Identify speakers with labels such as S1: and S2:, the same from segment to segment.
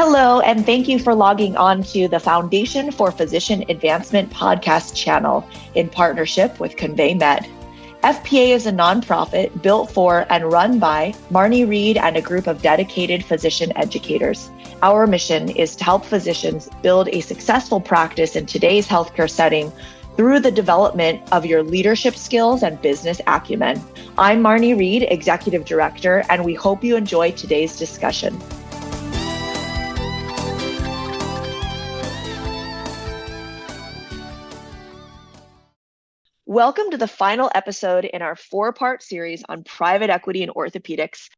S1: Hello, and thank you for logging on to the Foundation for Physician Advancement podcast channel in partnership with Convey Med. FPA is a nonprofit built for and run by Marney Reid and a group of dedicated physician educators. Our mission is to help physicians build a successful practice in today's healthcare setting through the development of your leadership skills and business acumen. I'm Marney Reid, Executive Director, and we hope you enjoy today's discussion. Welcome to the final episode in our four-part series on private equity and orthopedics.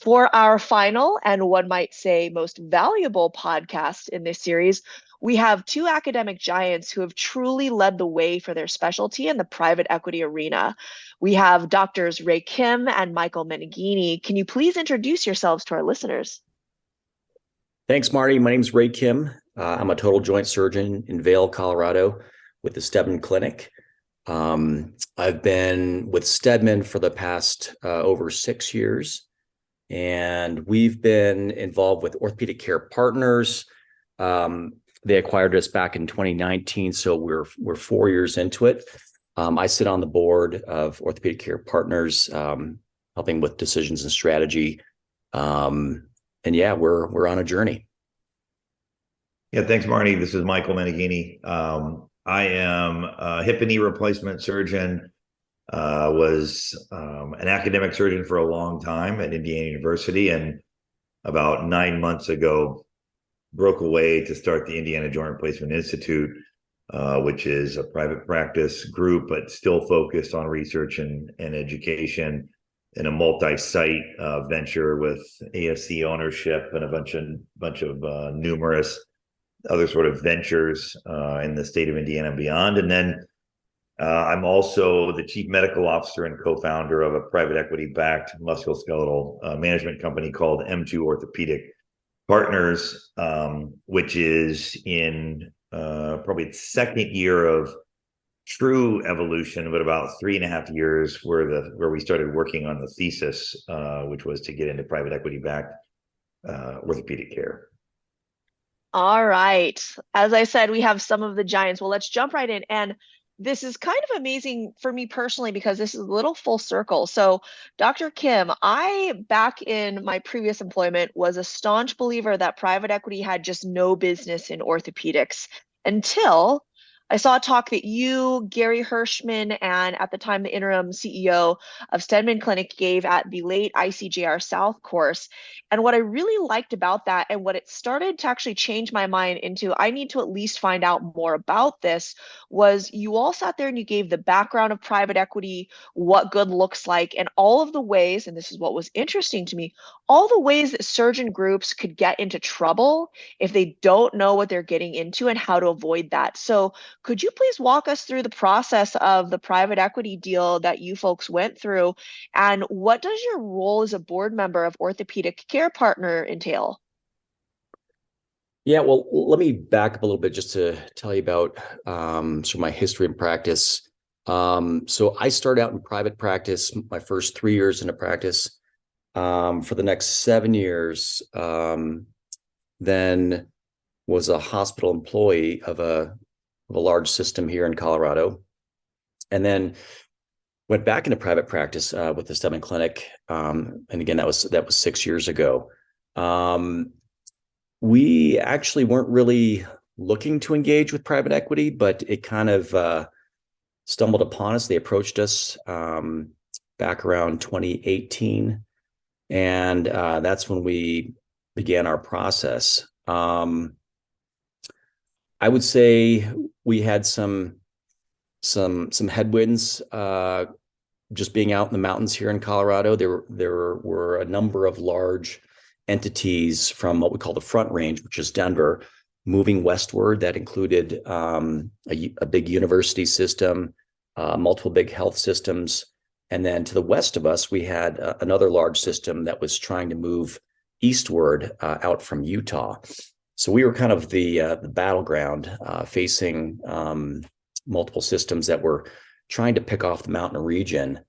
S1: For our final and one might say most valuable podcast in this series, we have two academic giants who have truly led the way for their specialty in the private equity arena. We have Doctors Ray Kim and Michael Meneghini. Can you please introduce yourselves to our listeners?
S2: Thanks, Marty. My name is Ray Kim. I'm a total joint surgeon in Vail, Colorado with the Stedman Clinic. I've been with Stedman for the past over 6 years, and we've been involved with Orthopedic Care Partners. They acquired us back in 2019, so we're 4 years into it. I sit on the board of Orthopedic Care Partners, helping with decisions and strategy. And yeah, we're on a journey.
S3: Yeah, thanks, Marty. This is Michael Meneghini. I am a hip and knee replacement surgeon, was an academic surgeon for a long time at Indiana University, and about 9 months ago broke away to start the Indiana Joint Replacement Institute, which is a private practice group, but still focused on research and education in a multi-site venture with ASC ownership and a bunch of numerous other sort of ventures in the state of Indiana and beyond. And then I'm also the chief medical officer and co-founder of a private equity-backed musculoskeletal management company called M2 Orthopedic Partners, which is in probably its second year of true evolution, but about 3.5 years where we started working on the thesis, which was to get into private equity-backed orthopedic care.
S1: All right. As I said, we have some of the giants. Well, let's jump right in. And this is kind of amazing for me personally because this is a little full circle. So, Dr. Kim, back in my previous employment, was a staunch believer that private equity had just no business in orthopedics until I saw a talk that you, Gary Hirschman, and at the time the interim CEO of Stedman Clinic gave at the late ICJR South course. And what I really liked about that, and what it started to actually change my mind into, I need to at least find out more about this, was you all sat there and you gave the background of private equity, what good looks like, and all of the ways, and this is what was interesting to me, all the ways that surgeon groups could get into trouble if they don't know what they're getting into and how to avoid that. So could you please walk us through the process of the private equity deal that you folks went through, and what does your role as a board member of Orthopedic Care Partner entail?
S2: Yeah, well, let me back up a little bit just to tell you about sort of my history in practice. So I started out in private practice, my first 3 years into practice. For the next 7 years, then was a hospital employee of a large system here in Colorado, and then went back into private practice with the Stedman Clinic. And again, that was 6 years ago. We actually weren't really looking to engage with private equity, but it kind of stumbled upon us. They approached us back around 2018, and that's when we began our process. I would say we had some headwinds just being out in the mountains here in Colorado. There were a number of large entities from what we call the Front Range, which is Denver, moving westward. That included a big university system, multiple big health systems, and then to the west of us, we had another large system that was trying to move eastward out from Utah. So we were kind of the battleground, facing multiple systems that were trying to pick off the mountain region.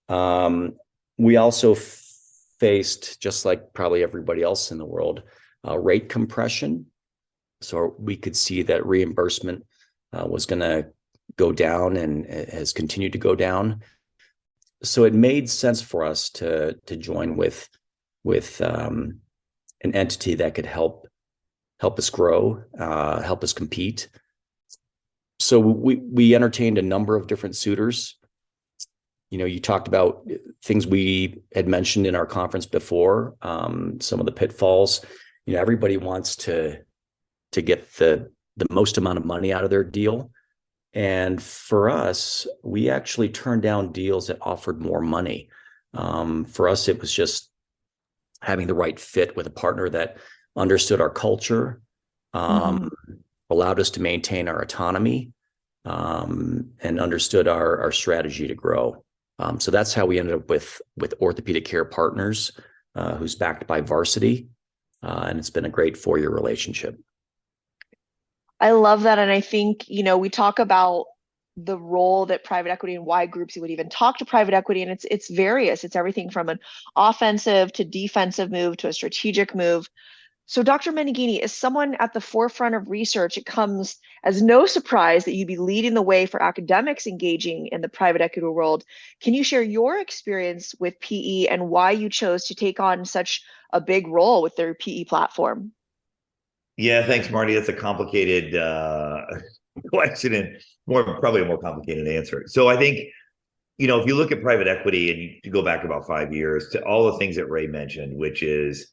S2: We also faced, just like probably everybody else in the world, rate compression. So we could see that reimbursement was going to go down and has continued to go down. So it made sense for us to join with an entity that could help us grow, help us compete. So we entertained a number of different suitors. You talked about things we had mentioned in our conference before, some of the pitfalls. Everybody wants to get the most amount of money out of their deal. And for us, we actually turned down deals that offered more money. For us, it was just having the right fit with a partner that understood our culture, allowed us to maintain our autonomy, and understood our strategy to grow. So that's how we ended up with Orthopedic Care Partners, who's backed by Varsity, and it's been a great 4-year relationship.
S1: I love that. And I think, we talk about the role that private equity and why groups would even talk to private equity. And it's various. It's everything from an offensive to defensive move to a strategic move. So Dr. Meneghini, as someone at the forefront of research, it comes as no surprise that you'd be leading the way for academics engaging in the private equity world. Can you share your experience with PE and why you chose to take on such a big role with their PE platform?
S3: Yeah, thanks, Marty. That's a complicated question and probably a more complicated answer. So I think, if you look at private equity and you go back about 5 years to all the things that Ray mentioned, which is,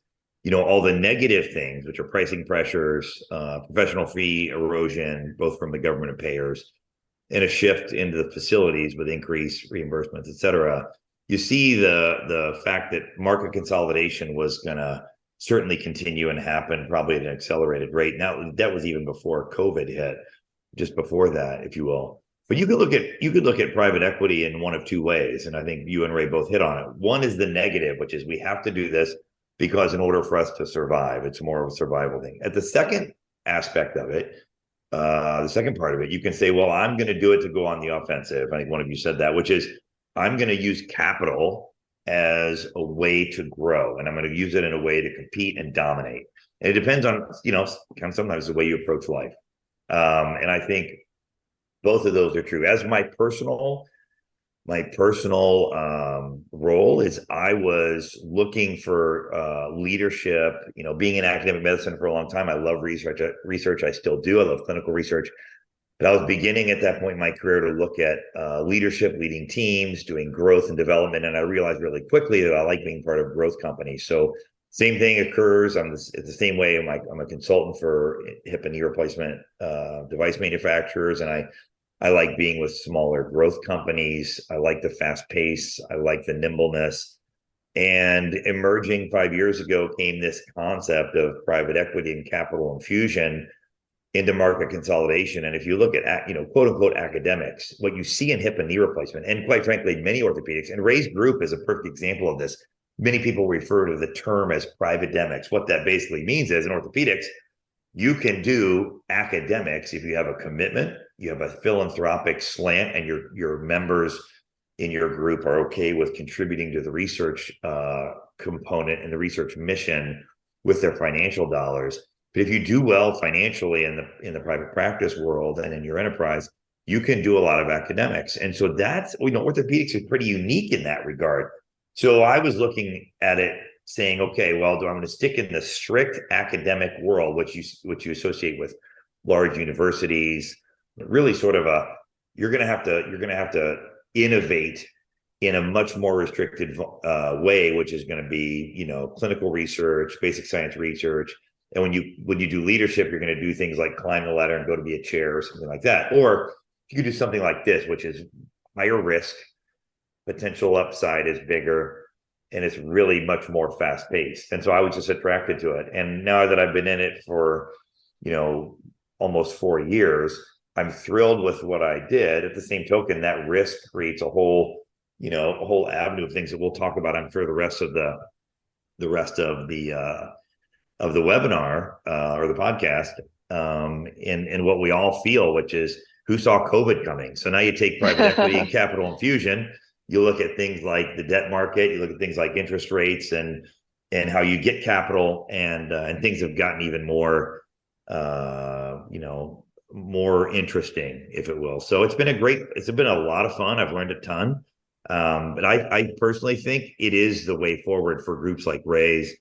S3: all the negative things, which are pricing pressures, professional fee erosion, both from the government and payers, and a shift into the facilities with increased reimbursements, et cetera. You see the fact that market consolidation was going to certainly continue and happen probably at an accelerated rate. Now that was even before COVID hit, just before that, if you will. But you could look at private equity in one of two ways, and I think you and Ray both hit on it. One is the negative, which is we have to do this because in order for us to survive, it's more of a survival thing. At the second aspect of it, the second part of it, you can say, well, I'm going to do it to go on the offensive. I think one of you said that, which is I'm going to use capital as a way to grow, and I'm going to use it in a way to compete and dominate. And it depends on, kind of sometimes the way you approach life. And I think both of those are true. As my personal role is I was looking for leadership, being in academic medicine for a long time. I love research. I still do. I love clinical research. But I was beginning at that point in my career to look at leadership, leading teams, doing growth and development. And I realized really quickly that I like being part of growth companies. So same thing occurs. It's the same way. I'm a consultant for hip and knee replacement device manufacturers. And I like being with smaller growth companies. I like the fast pace. I like the nimbleness. And emerging 5 years ago came this concept of private equity and capital infusion into market consolidation. And if you look at, quote unquote, academics, what you see in hip and knee replacement, and quite frankly, many orthopedics, and Ray's group is a perfect example of this. Many people refer to the term as privatedemics. What that basically means is in orthopedics, you can do academics if you have a commitment, you have a philanthropic slant, and your members in your group are okay with contributing to the research component and the research mission with their financial dollars. But if you do well financially in the private practice world and in your enterprise, you can do a lot of academics. And so that's, orthopedics is pretty unique in that regard. So I was looking at it saying, okay, well, I'm going to stick in the strict academic world, which you associate with large universities, really sort of you're going to have to innovate in a much more restricted way, which is going to be, clinical research, basic science research. And when you do leadership, you're going to do things like climb the ladder and go to be a chair or something like that. Or you could do something like this, which is higher risk, potential upside is bigger, and it's really much more fast paced. And so I was just attracted to it. And now that I've been in it for, almost 4 years, I'm thrilled with what I did. At the same token, that risk creates a whole avenue of things that we'll talk about, I'm sure, the rest of the webinar or the podcast, and what we all feel, which is who saw COVID coming. So now you take private equity and capital infusion, you look at things like the debt market, you look at things like interest rates, and and how you get capital, and things have gotten even more, more interesting, if it will. So it's been a lot of fun. I've learned a ton. But I personally think it is the way forward for groups like Ray's,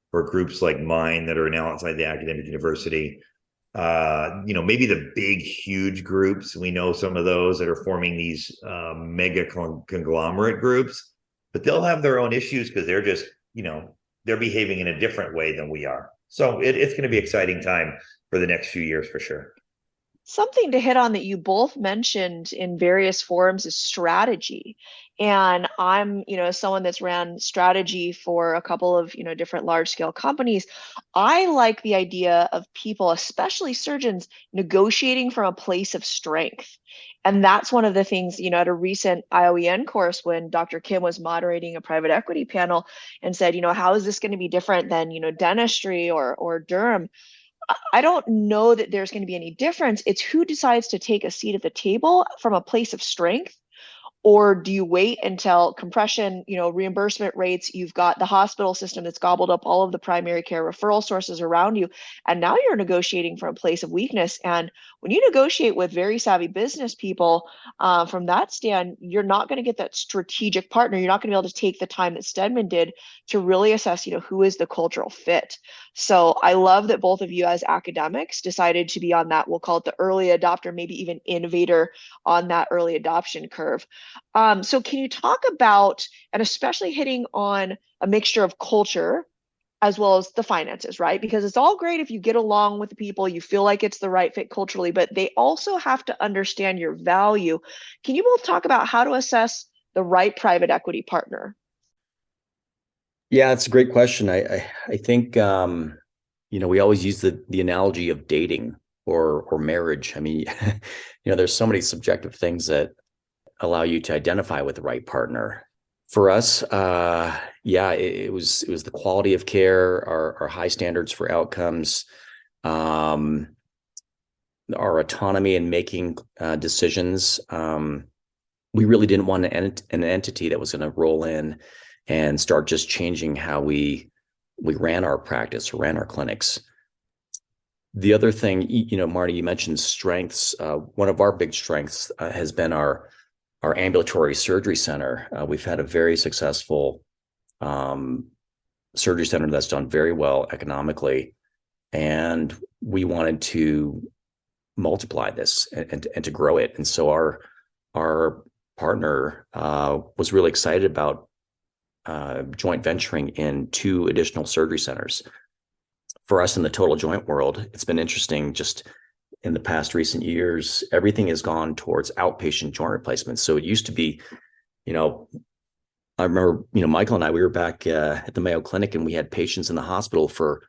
S3: for groups like mine that are now outside the academic university. Maybe the big, huge groups, we know some of those that are forming these mega conglomerate groups, but they'll have their own issues because they're just, they're behaving in a different way than we are. So it's going to be an exciting time for the next few years for sure.
S1: Something to hit on that you both mentioned in various forums is strategy. And I'm, someone that's ran strategy for a couple of, different large scale companies. I like the idea of people, especially surgeons, negotiating from a place of strength. And that's one of the things, at a recent IOEN course when Dr. Kim was moderating a private equity panel and said, how is this going to be different than, dentistry or derm? I don't know that there's going to be any difference. It's who decides to take a seat at the table from a place of strength, or do you wait until compression, reimbursement rates, you've got the hospital system that's gobbled up all of the primary care referral sources around you, and now you're negotiating from a place of weakness. And when you negotiate with very savvy business people, from that stand, you're not going to get that strategic partner. You're not going to be able to take the time that Stedman did to really assess, who is the cultural fit. So I love that both of you as academics decided to be on that, we'll call it the early adopter, maybe even innovator on that early adoption curve. So can you talk about, and especially hitting on a mixture of culture as well as the finances, right? Because it's all great if you get along with the people, you feel like it's the right fit culturally, but they also have to understand your value. Can you both talk about how to assess the right private equity partner?
S2: Yeah, it's a great question. I think we always use the analogy of dating or marriage. I mean, there's so many subjective things that allow you to identify with the right partner. For us, it was the quality of care, our high standards for outcomes, our autonomy in making decisions. We really didn't want an entity that was going to roll in and start just changing how we ran our practice or ran our clinics. The other thing, Marty, you mentioned strengths. One of our big strengths has been our ambulatory surgery center. We've had a very successful surgery center that's done very well economically, and we wanted to multiply this and to grow it. And so our partner was really excited about joint venturing in 2 additional surgery centers. For us in the total joint world, it's been interesting. Just in the past recent years, everything has gone towards outpatient joint replacements. So it used to be, I remember, Michael and I, we were back at the Mayo Clinic and we had patients in the hospital for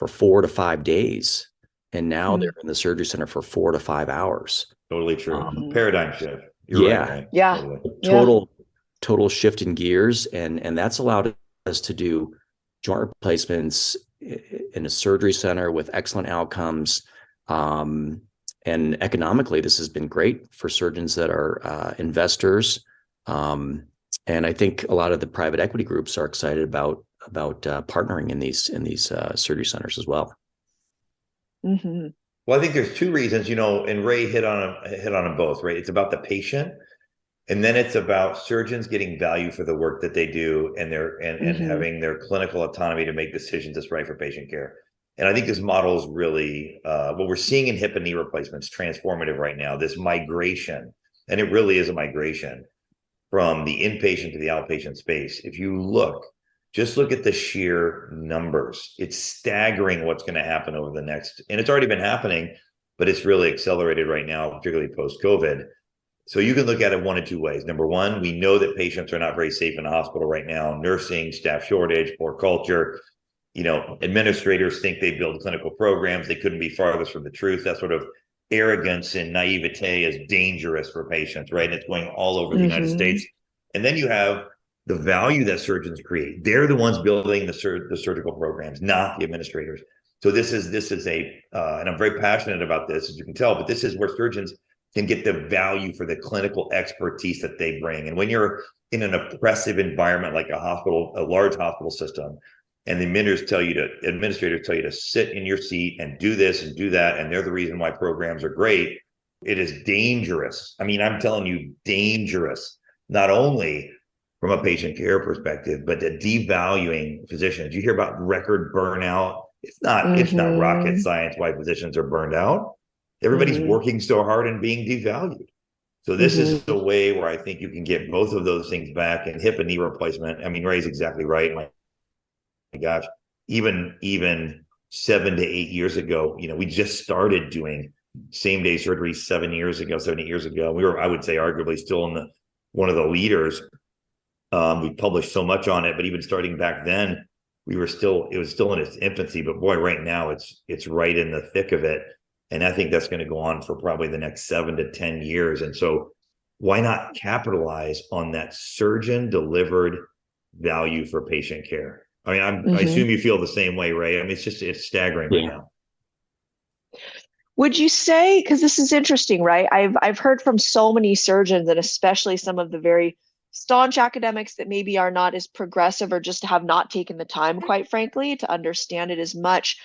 S2: 4 to 5 days. And now they're in the surgery center for 4 to 5 hours.
S3: Totally true. Paradigm shift. You're right.
S1: Yeah.
S3: Totally.
S2: Total shift in gears. And that's allowed us to do joint replacements in a surgery center with excellent outcomes. And economically, this has been great for surgeons that are investors. And I think a lot of the private equity groups are excited about partnering in these surgery centers as well.
S1: Mm-hmm.
S3: Well, I think there's 2 reasons, and Ray hit on them both, right? It's about the patient, and then it's about surgeons getting value for the work that they do, and having their clinical autonomy to make decisions that's right for patient care. And I think this model is really what we're seeing in hip and knee replacements, transformative right now. This migration, and it really is a migration from the inpatient to the outpatient space. If you just look at the sheer numbers. It's staggering what's going to happen over the next, and it's already been happening, but it's really accelerated right now, particularly post-COVID. So you can look at it one of 2 ways. Number one, we know that patients are not very safe in the hospital right now. Nursing, staff shortage, poor culture. Administrators think they build clinical programs. They couldn't be farthest from the truth. That sort of arrogance and naivete is dangerous for patients, right? And it's going all over the United States. And then you have the value that surgeons create. They're the ones building the surgical programs, not the administrators. So this is and I'm very passionate about this, as you can tell, but this is where surgeons can get the value for the clinical expertise that they bring. And when you're in an oppressive environment like a hospital, a large hospital system, and the administrators tell you to sit in your seat and do this and do that, and they're the reason why programs are great. It is dangerous. I mean, I'm telling you, dangerous, not only from a patient care perspective, but the devaluing physicians. You hear about record burnout. It's not rocket science why physicians are burned out. Everybody's working so hard and being devalued. So this is a way where I think you can get both of those things back. And hip and knee replacement, I mean, Ray's exactly right. My gosh, even 7 to 8 years ago, we just started doing same day surgery 7 years ago, 7 8 years ago. We were, I would say, arguably still in one of the leaders. We published so much on it, but even starting back then, it was still in its infancy. But boy, right now it's right in the thick of it. And I think that's going to go on for probably the next 7 to 10 years. And so why not capitalize on that surgeon delivered value for patient care? I mean, I assume you feel the same way, Ray. I mean, it's staggering right now.
S1: Would you say, because this is interesting, right? I've heard from so many surgeons, and especially some of the very staunch academics that maybe are not as progressive or just have not taken the time, quite frankly, to understand it as much.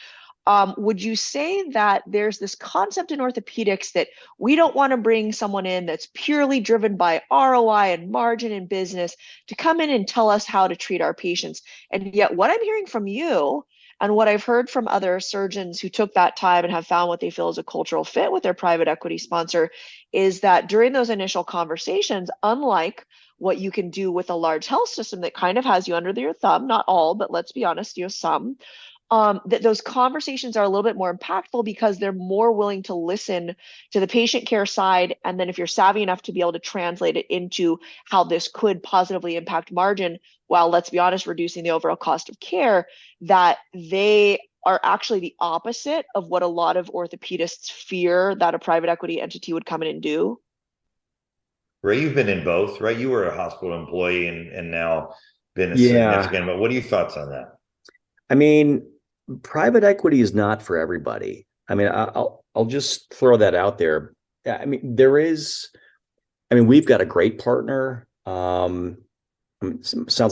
S1: Would you say that there's this concept in orthopedics that we don't want to bring someone in that's purely driven by ROI and margin and business to come in and tell us how to treat our patients? And yet what I'm hearing from you and what I've heard from other surgeons who took that time and have found what they feel is a cultural fit with their private equity sponsor is that during those initial conversations, unlike what you can do with a large health system that kind of has you under their thumb, not all, but let's be honest, some, that those conversations are a little bit more impactful because they're more willing to listen to the patient care side. And then if you're savvy enough to be able to translate it into how this could positively impact margin, while let's be honest, reducing the overall cost of care, that they are actually the opposite of what a lot of orthopedists fear that a private equity entity would come in and do.
S3: Ray, you've been in both, right? You were a hospital employee and now been a
S2: Yeah.
S3: significant, but what are your thoughts on that?
S2: I mean, private equity is not for everybody. I mean, I'll just throw that out there. I mean, we've got a great partner. Sounds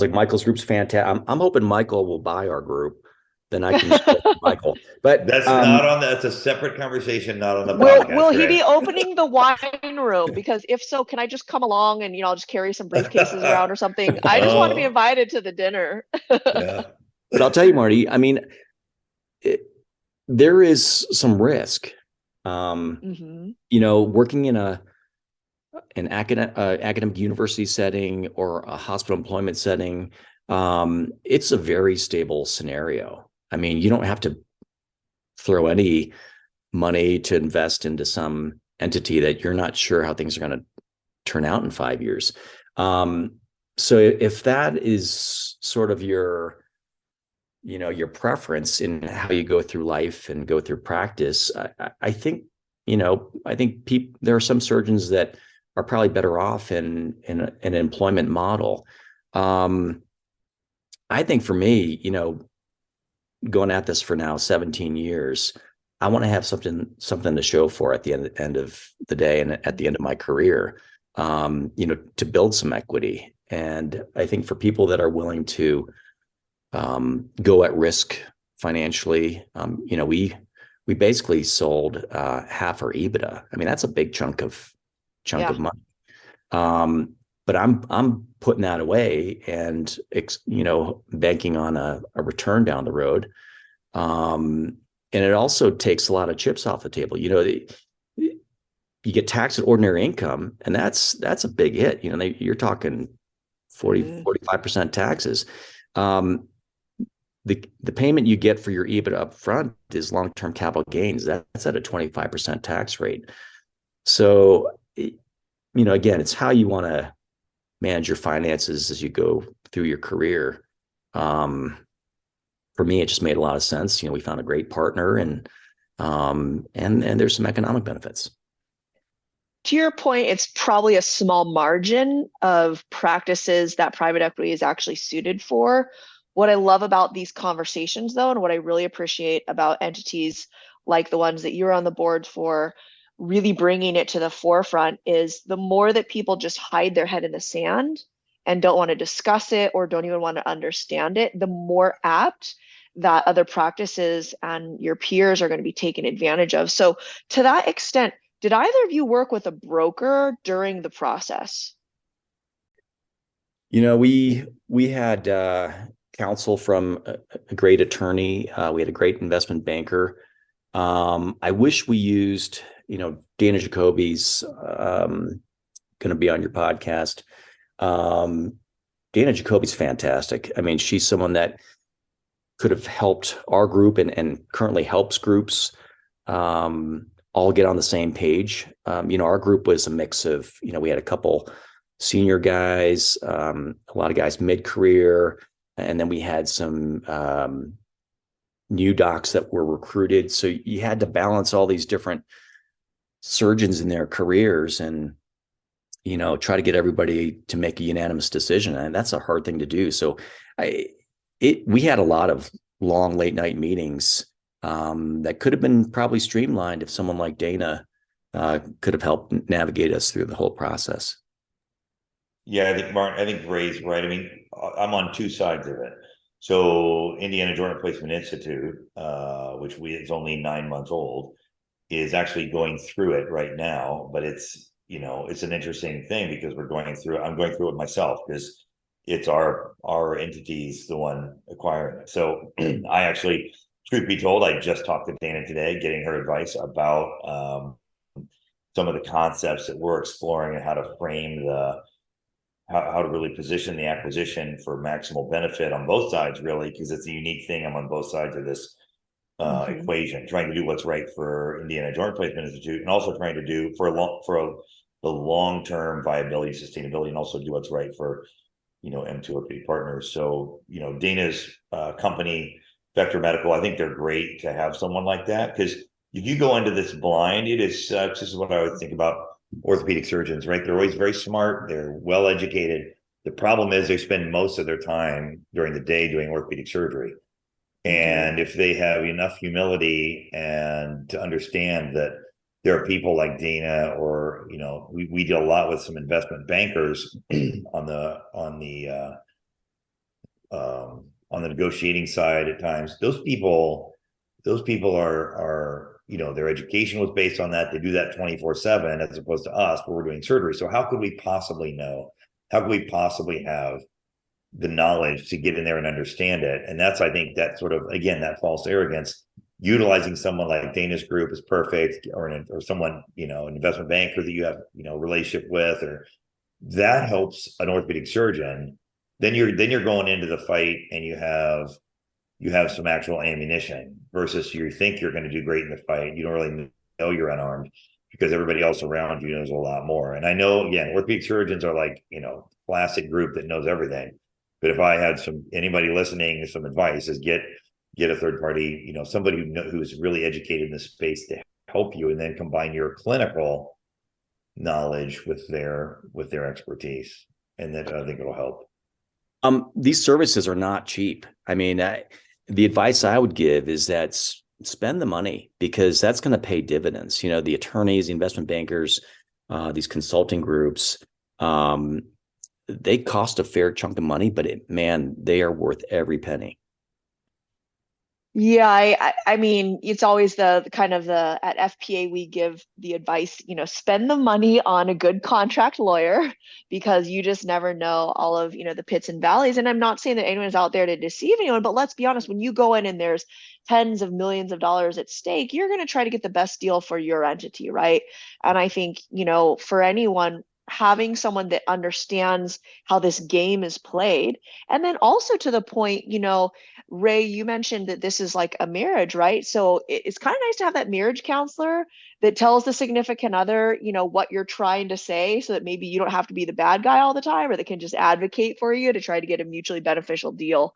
S2: like Michael's group's fantastic. I'm hoping Michael will buy our group. Then I can split Michael. But
S3: that's a separate conversation, not on the podcast.
S1: Will he be opening the wine room? Because if so, can I just come along and I'll just carry some briefcases around or something? I just want to be invited to the dinner.
S3: Yeah.
S2: But I'll tell you, Marty, I mean, there is some risk. Working in an academic university setting or a hospital employment setting, it's a very stable scenario. I mean, you don't have to throw any money to invest into some entity that you're not sure how things are going to turn out in 5 years. So if that is sort of your preference in how you go through life and go through practice, I think there are some surgeons that are probably better off in an employment model. I think for me, going at this for now 17 years, I want to have something to show for at the end of the day and at the end of my career, to build some equity. And I think for people that are willing to go at risk financially, we basically sold half our EBITDA. I mean, that's a big chunk of money. But I'm putting that away and banking on a return down the road. And it also takes a lot of chips off the table. You get taxed at ordinary income, and that's a big hit. You're talking 45% taxes. The payment you get for your EBITDA up front is long-term capital gains. That's at a 25% tax rate. So, again, it's how you want to manage your finances as you go through your career. For me, it just made a lot of sense. We found a great partner, and there's some economic benefits.
S1: To your point, it's probably a small margin of practices that private equity is actually suited for. What I love about these conversations, though, and what I really appreciate about entities like the ones that you're on the board for, really bringing it to the forefront, is the more that people just hide their head in the sand and don't want to discuss it or don't even want to understand it, the more apt that other practices and your peers are going to be taken advantage of. So to that extent, did either of you work with a broker during the process?
S2: We had counsel from a great attorney. We had a great investment banker. I wish we used, Dana Jacoby's going to be on your podcast. Dana Jacoby's fantastic. I mean, she's someone that could have helped our group and currently helps groups all get on the same page. Our group was a mix of, we had a couple senior guys, a lot of guys mid-career, and then we had some new docs that were recruited. So you had to balance all these different surgeons in their careers and, try to get everybody to make a unanimous decision. And that's a hard thing to do. So we had a lot of long late night meetings that could have been probably streamlined if someone like Dana could have helped navigate us through the whole process.
S3: Yeah, I think Ray's right. I mean, I'm on two sides of it. So Indiana Joint Replacement Institute, which is only 9 months old, is actually going through it right now. But it's an interesting thing because I'm going through it myself because it's our entity's the one acquiring it. So I actually, truth be told, I just talked to Dana today, getting her advice about some of the concepts that we're exploring and how to frame how to really position the acquisition for maximal benefit on both sides, really, because it's a unique thing. I'm on both sides of this equation, trying to do what's right for Indiana Joint Replacement Institute, and also trying to do the long-term viability, sustainability, and also do what's right for M2OP partners. So Dana's company, Vector Medical, I think they're great to have someone like that, because if you go into this blind, it is such. This is what I would think about orthopedic surgeons, right? They're always very smart. They're well educated. The problem is they spend most of their time during the day doing orthopedic surgery. And if they have enough humility and to understand that there are people like Dana, or we did a lot with some investment bankers on the negotiating side at times. Those people are their education was based on that. They do that 24/7 as opposed to us, where we're doing surgery. So how could we possibly know? How could we possibly have the knowledge to get in there and understand it? And that's, I think, that sort of, again, that false arrogance. Utilizing someone like Dana's group is perfect, or someone, an investment banker that you have, relationship with, or that helps an orthopedic surgeon. Then you're going into the fight and you have some actual ammunition, versus you think you're going to do great in the fight. You don't really know you're unarmed because everybody else around you knows a lot more. And I know, again, orthopedic surgeons are like, classic group that knows everything. But if I had anybody listening, some advice is get a third party, somebody who's really educated in this space to help you, and then combine your clinical knowledge with their expertise. And then I think it'll help.
S2: These services are not cheap. I mean, the advice I would give is that spend the money, because that's going to pay dividends. The attorneys, the investment bankers, these consulting groups, they cost a fair chunk of money, but they are worth every penny.
S1: Yeah, I mean, it's always the kind of at FPA we give the advice, spend the money on a good contract lawyer, because you just never know all of, the pits and valleys. And I'm not saying that anyone's out there to deceive anyone, but let's be honest, when you go in and there's tens of millions of dollars at stake, you're going to try to get the best deal for your entity, right? And I think, for anyone, having someone that understands how this game is played, and then also to the point, Ray, you mentioned that this is like a marriage, right? So it's kind of nice to have that marriage counselor that tells the significant other, what you're trying to say, so that maybe you don't have to be the bad guy all the time, or they can just advocate for you to try to get a mutually beneficial deal.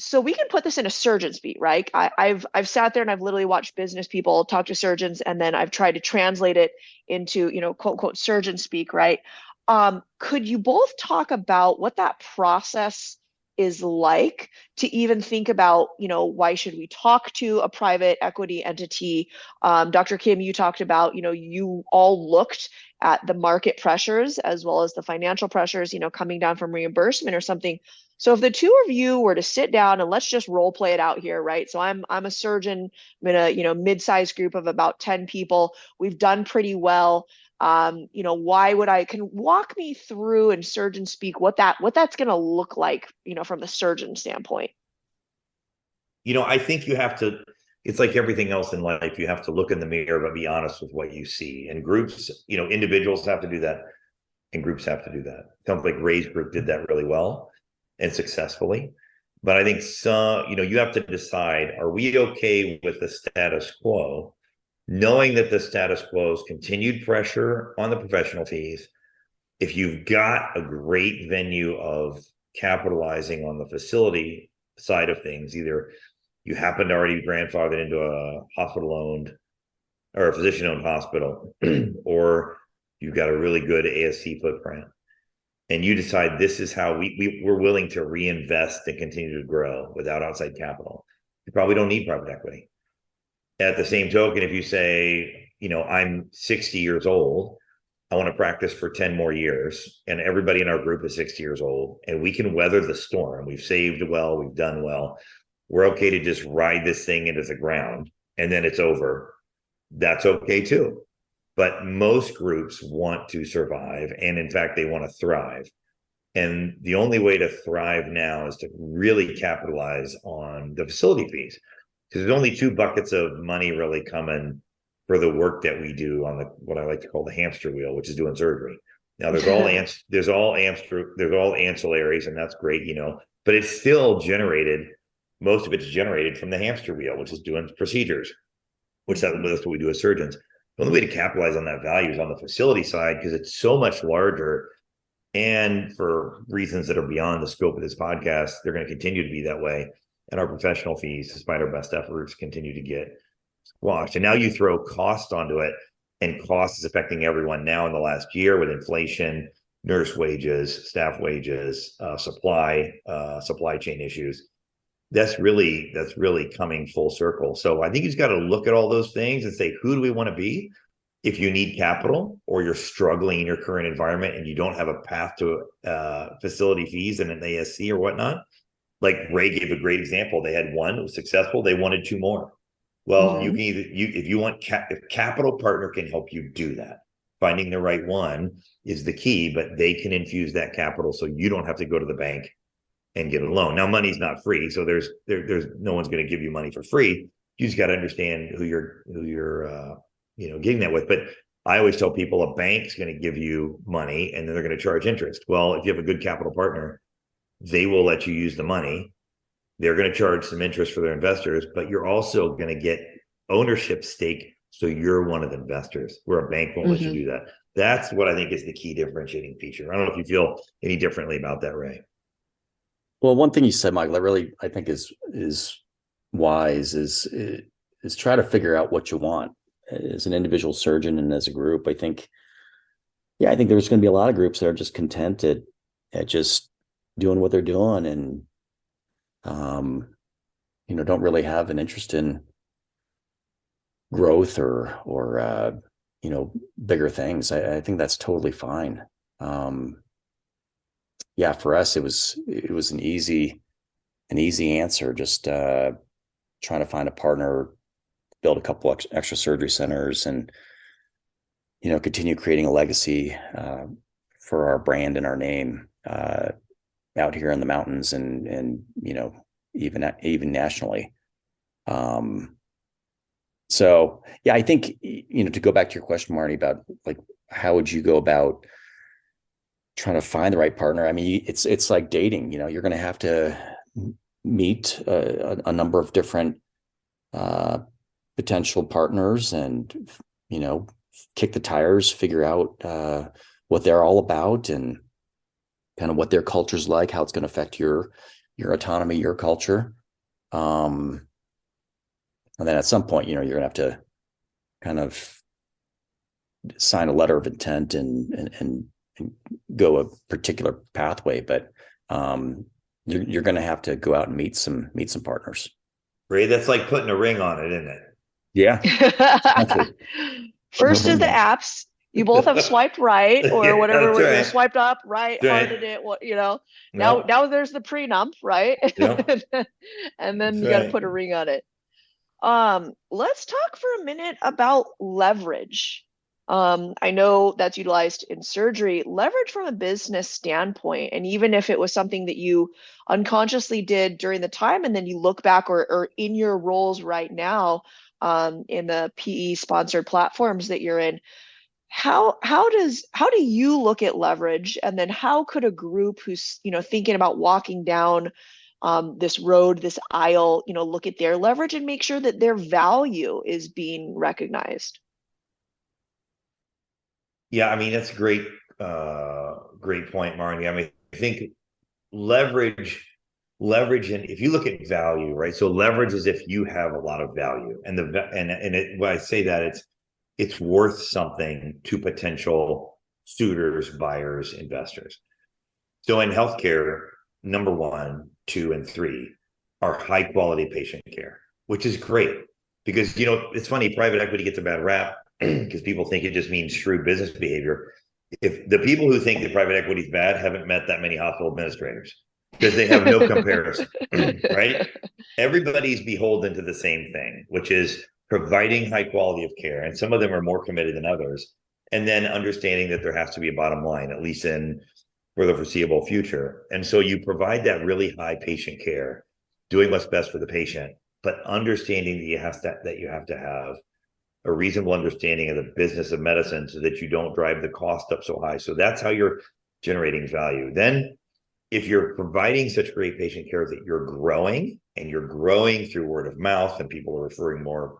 S1: So we can put this in a surgeon speak, right? I've sat there and I've literally watched business people talk to surgeons, and then I've tried to translate it into, quote unquote surgeon speak, right? Could you both talk about what that process is like to even think about, why should we talk to a private equity entity? Dr. Kim, you talked about, you all looked at the market pressures as well as the financial pressures, coming down from reimbursement or something. So if the two of you were to sit down and let's just role play it out here, right? So I'm a surgeon. I'm in a, mid-sized group of about 10 people. We've done pretty well. Why would can walk me through in surgeon speak what that's going to look like, from the surgeon standpoint?
S3: I think you have to, it's like everything else in life. You have to look in the mirror, but be honest with what you see. And groups, individuals have to do that and groups have to do that. Sounds like Ray's group did that really well and successfully. But I think you have to decide, are we okay with the status quo, knowing that the status quo is continued pressure on the professional fees? If you've got a great venue of capitalizing on the facility side of things, either you happen to already grandfathered into a hospital-owned or a physician-owned hospital, or you've got a really good ASC footprint, and you decide this is how we're willing to reinvest and continue to grow without outside capital, you probably don't need private equity. At the same token, if you say, I'm 60 years old, I want to practice for 10 more years, and everybody in our group is 60 years old, and we can weather the storm. We've saved well, we've done well. We're okay to just ride this thing into the ground, and then it's over. That's okay too. But most groups want to survive, and in fact, they want to thrive. And the only way to thrive now is to really capitalize on the facility fees, because there's only two buckets of money really coming for the work that we do on what I like to call the hamster wheel, which is doing surgery. Now there's all ancillaries, and that's great, but it's still generated. Most of it's generated from the hamster wheel, which is doing procedures, which that's what we do as surgeons. The only way to capitalize on that value is on the facility side, because it's so much larger. And for reasons that are beyond the scope of this podcast, they're going to continue to be that way. And our professional fees, despite our best efforts, continue to get squashed. And now you throw cost onto it, and cost is affecting everyone now in the last year with inflation, nurse wages, staff wages, supply chain issues. That's really coming full circle. So I think you've got to look at all those things and say, who do we want to be? If you need capital, or you're struggling in your current environment and you don't have a path to facility fees and an ASC or whatnot, like Ray gave a great example. They had one, it was successful. They wanted two more. Well, you can either, if you want, if capital partner can help you do that. Finding the right one is the key, but they can infuse that capital so you don't have to go to the bank and get a loan. Now, money's not free, so there's no one's going to give you money for free. You just got to understand who you're getting that with. But I always tell people a bank's going to give you money and then they're going to charge interest. Well, if you have a good capital partner, they will let you use the money. They're going to charge some interest for their investors, but you're also going to get ownership stake. So you're one of the investors, where a bank won't let you do that. That's what I think is the key differentiating feature. I don't know if you feel any differently about that, Ray.
S2: Well, one thing you said, Michael, that I think is wise is try to figure out what you want as an individual surgeon and as a group. I think there's going to be a lot of groups that are just content at just doing what they're doing, and don't really have an interest in growth or bigger things. I think that's totally fine. For us, it was an easy answer. Just trying to find a partner, build a couple extra surgery centers, and continue creating a legacy for our brand and our name out here in the mountains, and even nationally. So yeah, I think to go back to your question, Marty, about like how would you go about trying to find the right partner? I mean, it's like dating. You're going to have to meet a number of different potential partners, and kick the tires, figure out what they're all about, and kind of what their culture's like, how it's going to affect your autonomy, your culture. And then at some point, you're going to have to kind of sign a letter of intent and go a particular pathway. But you're going to have to go out and meet some partners.
S3: Ray, that's like putting a ring on it, isn't it?
S2: Yeah, exactly.
S1: First is the apps. You both have swiped right or
S3: Yeah,
S1: whatever,
S3: that's right.
S1: swiped up, right,
S3: That's
S1: hearted
S3: right.
S1: it, now
S3: No,
S1: there's the prenup, right?
S3: no,
S1: And
S3: that's
S1: then you got to
S3: right.
S1: put a ring on it. Let's talk for a minute about leverage. I know that's utilized in surgery, leverage from a business standpoint, and even if it was something that you unconsciously did during the time, and then you look back or in your roles right now, in the PE sponsored platforms that you're in, how do you look at leverage, and then how could a group who's thinking about walking down this road, this aisle, look at their leverage and make sure that their value is being recognized?
S3: Yeah, I mean that's a great point, Marnie. I mean, I think leverage, and if you look at value, right? So leverage is if you have a lot of value, and when I say that, it's worth something to potential suitors, buyers, investors. So in healthcare, number one, two, and three are high quality patient care, which is great because it's funny, private equity gets a bad rap because people think it just means shrewd business behavior. If the people who think that private equity is bad haven't met that many hospital administrators because they have no comparison, right? Everybody's beholden to the same thing, which is providing high quality of care. And some of them are more committed than others. And then understanding that there has to be a bottom line, at least for the foreseeable future. And so you provide that really high patient care, doing what's best for the patient, but understanding that you have to have a reasonable understanding of the business of medicine so that you don't drive the cost up so high. So that's how you're generating value. Then if you're providing such great patient care that you're growing, and you're growing through word of mouth and people are referring more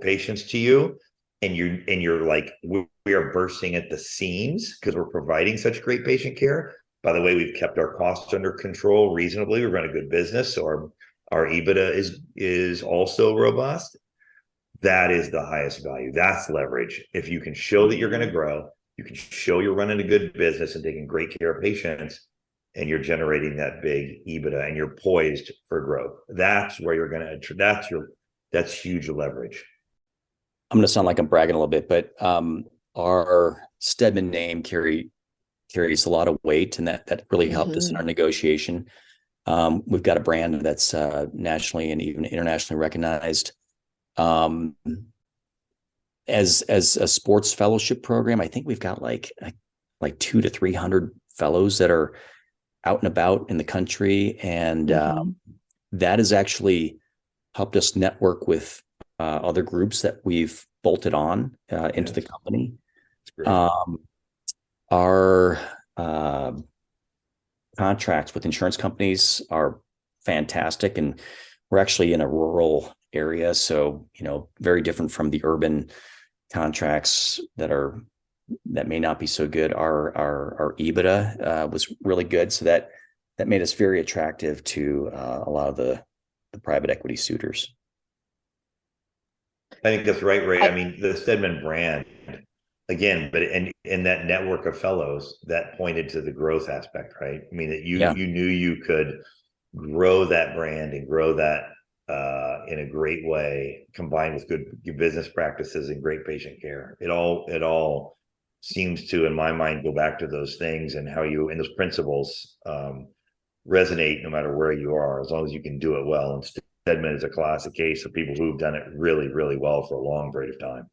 S3: patients to you, and you're like, we are bursting at the seams because we're providing such great patient care. By the way, we've kept our costs under control reasonably. We run a good business, so our EBITDA is also robust. That is the highest value. That's leverage. If you can show that you're going to grow, you can show you're running a good business and taking great care of patients, and you're generating that big EBITDA, and you're poised for growth. That's where you're going to. That's huge leverage.
S2: I'm going to sound like I'm bragging a little bit, but our Stedman name carries a lot of weight, and that really helped us in our negotiation. We've got a brand that's nationally and even internationally recognized. As a sports fellowship program, I think we've got like 200 to 300 fellows that are out and about in the country, and that has actually helped us network with other groups that we've bolted on into the company. Our contracts with insurance companies are fantastic, and we're actually in a rural area, so very different from the urban contracts that may not be so good. Our EBITDA was really good, so that made us very attractive to a lot of the private equity suitors.
S3: I think that's right, Ray. I mean, the Stedman brand, again, but in that network of fellows, that pointed to the growth aspect, right? I mean, that you knew you could grow that brand and grow that in a great way, combined with good business practices and great patient care. It all seems to, in my mind, go back to those things, and how you and those principles resonate no matter where you are, as long as you can do it well. And Stedman is a classic case of people who've done it really, really well for a long period of time.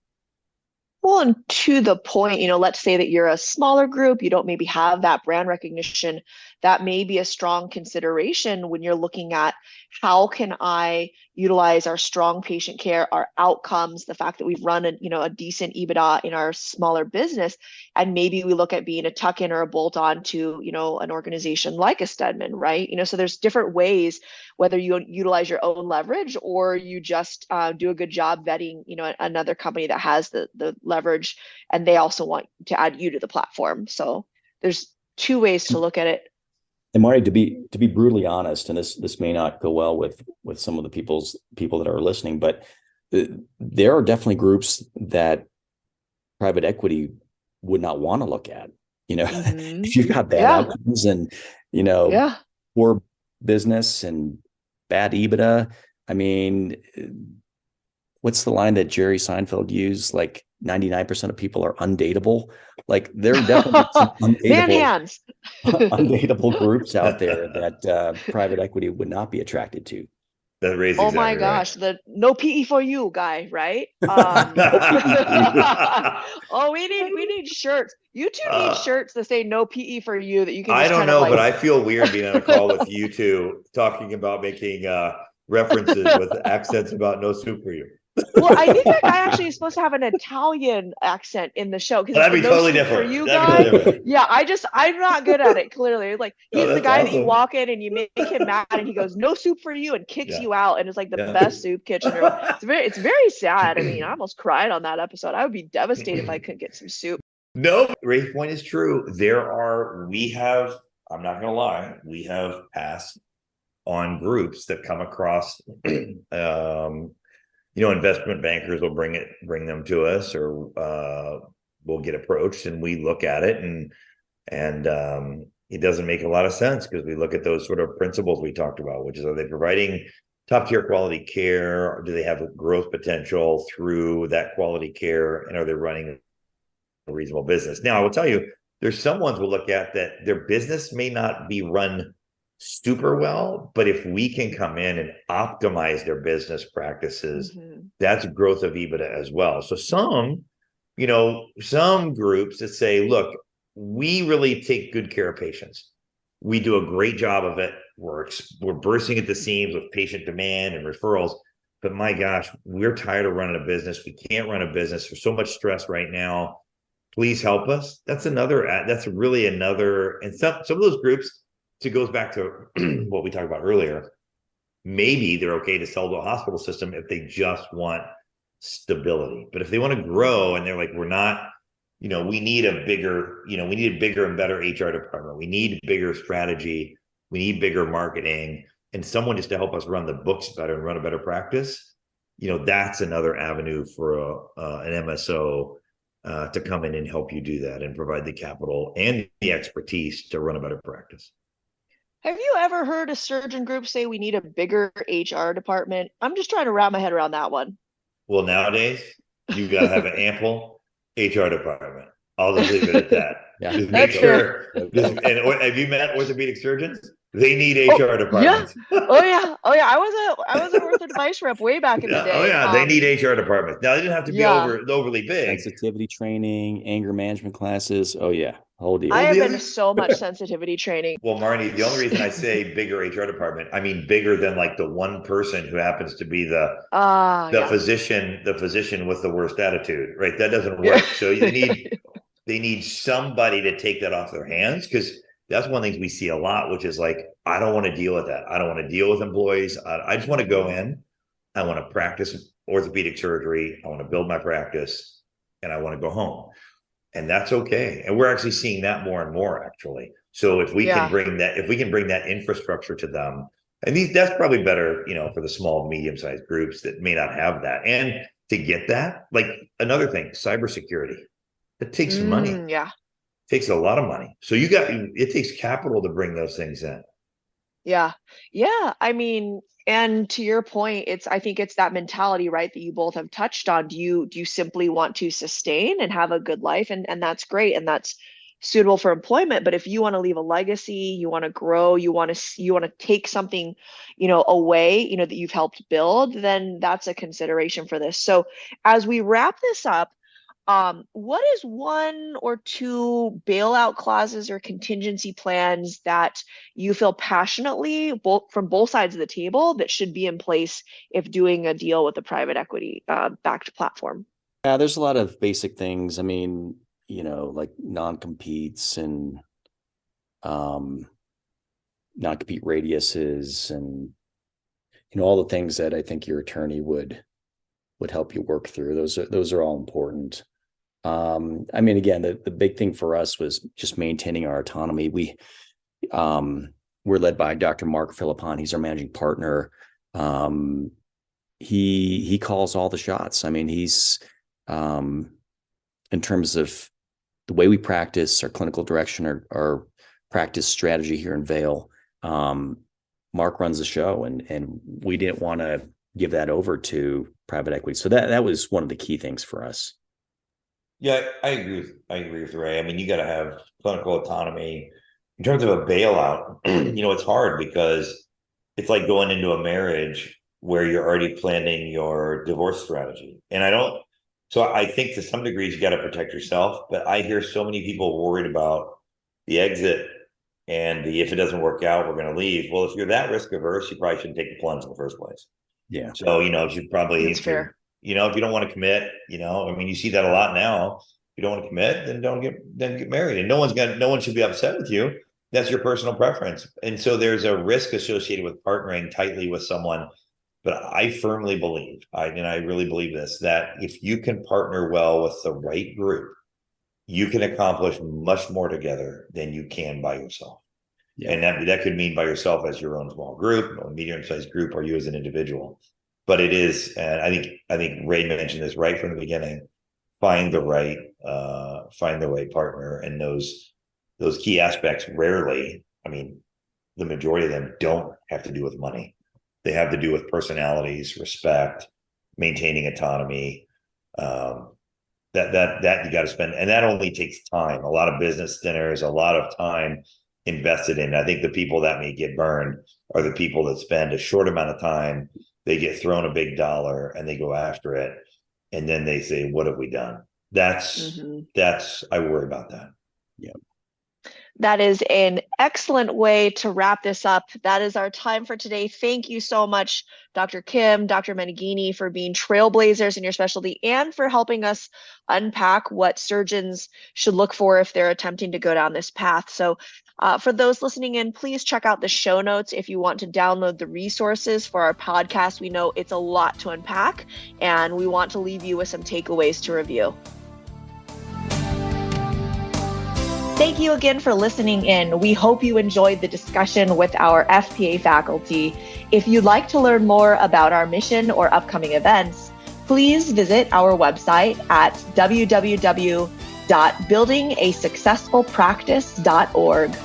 S1: Well, and to the point, let's say that you're a smaller group, you don't maybe have that brand recognition. That may be a strong consideration when you're looking at how can I utilize our strong patient care, our outcomes, the fact that we've run a decent EBITDA in our smaller business, and maybe we look at being a tuck-in or a bolt-on to an organization like a Stedman, right? So there's different ways, whether you utilize your own leverage or you just do a good job vetting another company that has the leverage, and they also want to add you to the platform. So there's two ways to look at it.
S2: And Marty, to be brutally honest, and this may not go well with some of the people that are listening, but there are definitely groups that private equity would not want to look at. If you've got bad outcomes and poor business and bad EBITDA. I mean, what's the line that Jerry Seinfeld used? Like 99% of people are undateable. Like there are definitely some
S1: Man
S2: undateable,
S1: hands.
S2: undateable groups out there that private equity would not be attracted to.
S3: That raised
S1: Oh my
S3: exactly right.
S1: gosh, the no PE for you guy, right?
S2: No PE.
S1: Oh, we need shirts. You two need
S3: uh,
S1: shirts that say no PE for you that you can
S3: I
S1: just
S3: don't
S1: kind of
S3: know, but
S1: like
S3: I feel weird being on a call with you two talking about making references with accents about no soup for you.
S1: Well, I think that guy actually is supposed to have an Italian accent in the show because it's
S3: That'd
S1: the
S3: be
S1: no
S3: totally
S1: soup for
S3: different.
S1: you
S3: That'd be
S1: guy.
S3: totally different.
S1: Yeah, I'm not good at it, clearly. Like
S3: Oh,
S1: he's the
S3: that's
S1: guy that you
S3: awesome.
S1: walk in and you make him mad and he goes, no soup for you, and kicks
S3: Yeah.
S1: you out and it's like the
S3: Yeah.
S1: best soup kitchen. It's very sad. I mean, I almost cried on that episode. I would be devastated if I couldn't get some soup.
S3: No, Ray's point is true. I'm not going to lie, we have passed on groups that come across, investment bankers will bring them to us, or we'll get approached and we look at it, and it doesn't make a lot of sense because we look at those sort of principles we talked about, which is, are they providing top tier quality care, or do they have growth potential through that quality care, and are they running a reasonable business? Now, I will tell you, there's some ones we'll look at that their business may not be run super well, but if we can come in and optimize their business practices,
S1: Mhm.
S3: that's growth of EBITDA as well. So some groups that say, look, we really take good care of patients. We do a great job of it. We're bursting at the seams with patient demand and referrals. But my gosh, we're tired of running a business. We can't run a business. There's so much stress right now. Please help us. That's really another, and some of those groups, it goes back to what we talked about earlier. Maybe they're okay to sell to a hospital system if they just want stability. But if they want to grow and they're like, we're not, we need a bigger and better HR department. We need bigger strategy. We need bigger marketing, and someone just to help us run the books better and run a better practice. That's another avenue for an MSO to come in and help you do that and provide the capital and the expertise to run a better practice.
S1: Have you ever heard a surgeon group say we need a bigger HR department? I'm just trying to wrap my head around that one.
S3: Well, nowadays you got to have an ample HR department. I'll just leave it at that.
S2: Yeah.
S3: Just make
S1: That's fair.
S3: sure. And have you met orthopedic surgeons? They need
S1: Oh,
S3: HR
S1: yeah.
S3: departments.
S1: Oh yeah. Oh yeah. I was an ortho device rep way back in the
S3: Yeah. Oh
S1: day.
S3: yeah. They need HR departments. Now they didn't have to be
S1: Yeah.
S3: overly big.
S2: Sensitivity training, anger management classes. Oh yeah, whole deal.
S1: I
S3: Well,
S1: have
S3: the
S1: been
S3: other,
S1: to so much sensitivity training.
S3: well, Marnie, the only reason I say bigger HR department, I mean bigger than like the one person who happens to be the
S1: Yeah.
S3: physician with the worst attitude, right? That doesn't
S1: Yeah.
S3: work. So they need somebody to take that off their hands, because that's one of the things we see a lot, which is like, I don't want to deal with that. I don't want to deal with employees. I just want to go in. I want to practice orthopedic surgery. I want to build my practice, and I want to go home. And that's okay. And we're actually seeing that more and more, actually. So if we can bring that infrastructure to them, and that's probably better, for the small, medium-sized groups that may not have that. And to get that, like another thing, cybersecurity, it takes money.
S1: Yeah.
S3: It takes a lot of money. So it takes capital to bring those things in.
S1: Yeah. Yeah. I mean, and to your point, I think it's that mentality, right, that you both have touched on. Do you simply want to sustain and have a good life? And that's great. And that's suitable for employment. But if you want to leave a legacy, you want to grow, you want to take something, away, that you've helped build, then that's a consideration for this. So as we wrap this up, what is one or two bailout clauses or contingency plans that you feel passionately, from both sides of the table, that should be in place if doing a deal with a private equity backed platform?
S2: Yeah, there's a lot of basic things. I mean, like non-competes and non-compete radiuses and all the things that I think your attorney would help you work through. Those are all important. I mean, again, the big thing for us was just maintaining our autonomy. We're led by Dr. Mark Philippon. He's our managing partner. He calls all the shots. I mean, he's in terms of the way we practice, our clinical direction, our practice strategy here in Vail. Mark runs the show, and we didn't want to give that over to private equity. So that was one of the key things for us.
S3: Yeah, I agree with Ray. I mean, you got to have clinical autonomy in terms of a bailout. It's hard because it's like going into a marriage where you're already planning your divorce strategy. So I think to some degrees you got to protect yourself, but I hear so many people worried about the exit and if it doesn't work out, we're going to leave. Well, if you're that risk averse, you probably shouldn't take the plunge in the first place.
S2: Yeah.
S3: So, you should probably,
S1: That's fair.
S3: if you don't want to commit, I mean, you see that a lot now. If you don't want to commit, then then get married. And no one should be upset with you. That's your personal preference. And so there's a risk associated with partnering tightly with someone. But I firmly believe, and I really believe this, that if you can partner well with the right group, you can accomplish much more together than you can by yourself. Yeah. And that could mean by yourself as your own small group, or medium-sized group, or you as an individual. But it is, and I think Ray mentioned this right from the beginning. Find the right partner, and those key aspects rarely, I mean, the majority of them don't have to do with money. They have to do with personalities, respect, maintaining autonomy. That you got to spend, and that only takes time. A lot of business dinners, a lot of time invested in. I think the people that may get burned are the people that spend a short amount of time. They get thrown a big dollar and they go after it, and then they say, "What have we done?" That's I worry about that.
S2: Yeah.
S1: That is an excellent way to wrap this up. That is our time for today. Thank you so much, Dr. Kim, Dr. Meneghini, for being trailblazers in your specialty and for helping us unpack what surgeons should look for if they're attempting to go down this path. So for those listening in, please check out the show notes if you want to download the resources for our podcast. We know it's a lot to unpack, and we want to leave you with some takeaways to review. Thank you again for listening in. We hope you enjoyed the discussion with our FPA faculty. If you'd like to learn more about our mission or upcoming events, please visit our website at www.buildingasuccessfulpractice.org.